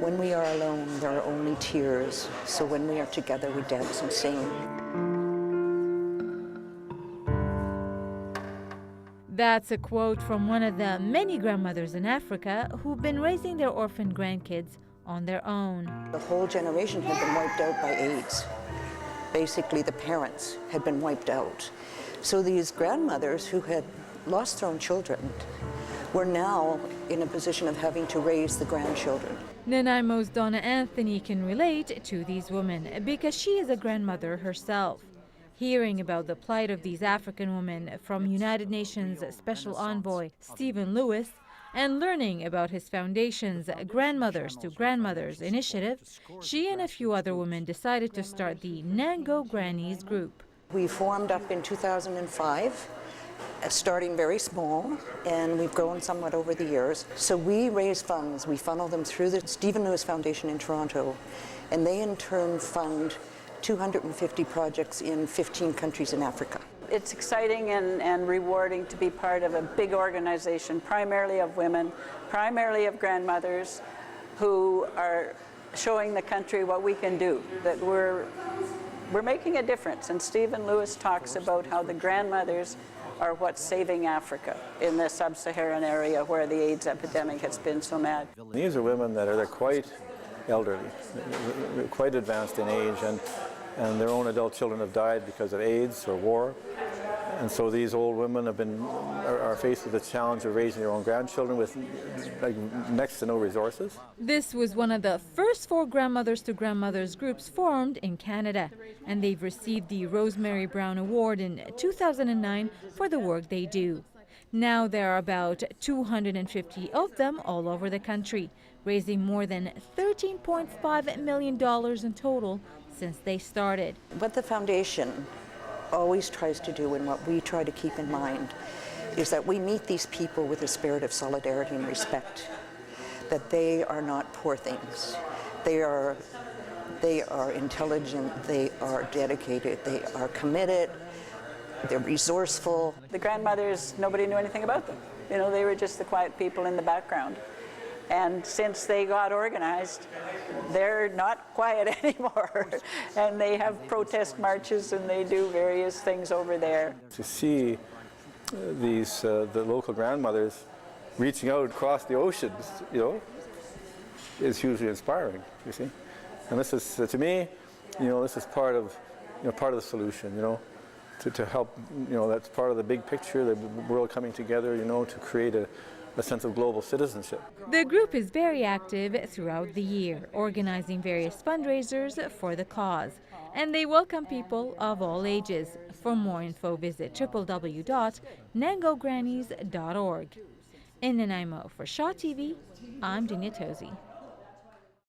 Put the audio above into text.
When we are alone, there are only tears. So when we are together, we dance and sing. That's a quote from one of the many grandmothers in Africa who've been raising their orphan grandkids on their own. The whole generation had been wiped out by AIDS. Basically, the parents had been wiped out. So these grandmothers who had lost their own children were now in a position of having to raise the grandchildren. Nanaimo's Donna Anthony can relate to these women because she is a grandmother herself. Hearing about the plight of these African women from United Nations Special Envoy Stephen Lewis and learning about his foundation's Grandmothers to Grandmothers initiative, she and a few other women decided to start the Nan Go Grannies group. We formed up in 2005, starting very small, and we've grown somewhat over the years. So we raise funds, we funnel them through the Stephen Lewis Foundation in Toronto, and they in turn fund 250 projects in 15 countries in Africa. It's exciting and rewarding to be part of a big organization, primarily of women, primarily of grandmothers, who are showing the country what we can do, that we're making a difference. And Stephen Lewis talks about how the grandmothers are what's saving Africa in the sub-Saharan area where the AIDS epidemic has been so mad. These are women that are quite elderly, quite advanced in age, and their own adult children have died because of AIDS or war. And so these old women are faced with the challenge of raising their own grandchildren with next to no resources. This was one of the first 4 Grandmothers to Grandmothers groups formed in Canada, and they've received the Rosemary Brown Award in 2009 for the work they do. Now there are about 250 of them all over the country, raising more than $13.5 million in total since they started. What the foundation always tries to do, and what we try to keep in mind, is that we meet these people with a spirit of solidarity and respect, that they are not poor things. They are intelligent, they are dedicated, they are committed, they're resourceful. The grandmothers, nobody knew anything about them. You know, they were just the quiet people in the background. And since they got organized, they're not quiet anymore. And they have protest marches and they do various things over there. To see these the local grandmothers reaching out across the oceans, is hugely inspiring. You see, and this is to me, this is part of the solution. To help, that's part of the big picture, the world coming together, to create a sense of global citizenship. The group is very active throughout the year, organizing various fundraisers for the cause, and they welcome people of all ages. For more info, visit www.nangogrannies.org. In Nanaimo, for Shaw TV, I'm Dina Tosi.